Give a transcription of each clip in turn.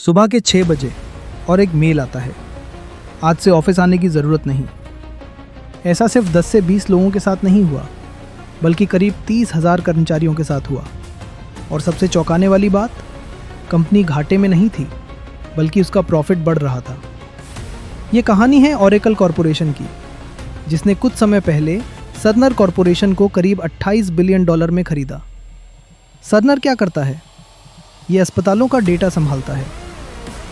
सुबह के 6 बजे और एक मेल आता है। आज से ऑफिस आने की ज़रूरत नहीं। ऐसा सिर्फ 10 से 20 लोगों के साथ नहीं हुआ, बल्कि करीब 30,000 कर्मचारियों के साथ हुआ। और सबसे चौंकाने वाली बात, कंपनी घाटे में नहीं थी, बल्कि उसका प्रॉफिट बढ़ रहा था। ये कहानी है ओरेकल कॉरपोरेशन की, जिसने कुछ समय पहले सर्नर कॉरपोरेशन को करीब $28 बिलियन में खरीदा। सर्नर क्या करता है? ये अस्पतालों का डेटा संभालता है।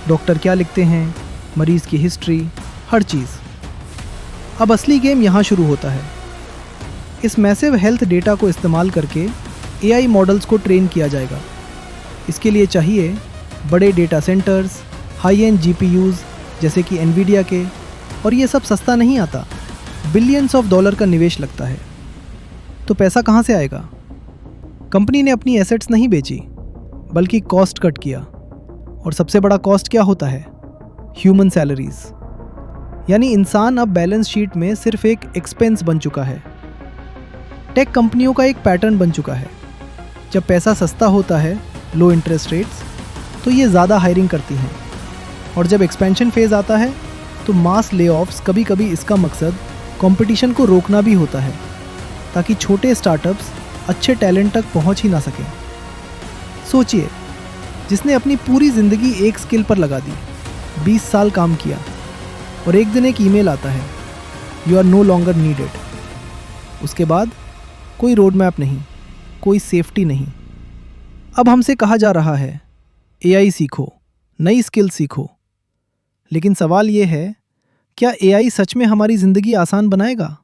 डॉक्टर क्या लिखते हैं, मरीज की हिस्ट्री, हर चीज़। अब असली गेम यहाँ शुरू होता है। इस मैसिव हेल्थ डेटा को इस्तेमाल करके AI मॉडल्स को ट्रेन किया जाएगा। इसके लिए चाहिए बड़े data centres, high and GPUs जैसे कि NVIDIA के, और ये सब सस्ता नहीं आता। बिलियंस ऑफ डॉलर का निवेश लगता है। तो पैसा कहाँ से आएगा? कंपनी ने अपनी एसेट्स नहीं बेची, बल्कि कॉस्ट कट किया। और सबसे बड़ा कॉस्ट क्या होता है? Human salaries. यानी इंसान अब बैलेंस शीट में सिर्फ एक एक्सपेंस बन चुका है। टेक कंपनियों का एक पैटर्न बन चुका है। जब पैसा सस्ता होता है, लो इंटरेस्ट रेट्स, तो ये ज़्यादा हायरिंग करती हैं। और जब एक्सपेंशन फेज आता है, तो मास लेऑफ्स। कभी कभी इसका मकसद कंपटीशन को रोकना भी होता है, ताकि छोटे स्टार्टअप्स अच्छे टैलेंट तक पहुंच ही ना सकें। सोचिए, जिसने अपनी पूरी ज़िंदगी एक स्किल पर लगा दी, 20 साल काम किया, और एक दिन एक ईमेल आता है, you are no longer needed. उसके बाद कोई रोड मैप नहीं, कोई सेफ्टी नहीं। अब हमसे कहा जा रहा है, AI सीखो, नई स्किल सीखो। लेकिन सवाल ये है, क्या AI सच में हमारी ज़िंदगी आसान बनाएगा,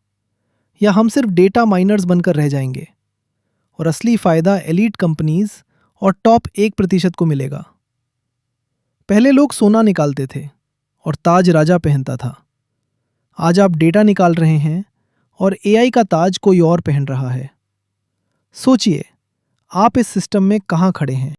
या हम सिर्फ डेटा माइनर्स बनकर रह जाएंगे? और असली फ़ायदा एलीट कंपनीज और टॉप 1% को मिलेगा। पहले लोग सोना निकालते थे और ताज राजा पहनता था। आज आप डेटा निकाल रहे हैं और AI का ताज कोई और पहन रहा है। सोचिए, आप इस सिस्टम में कहाँ खड़े हैं?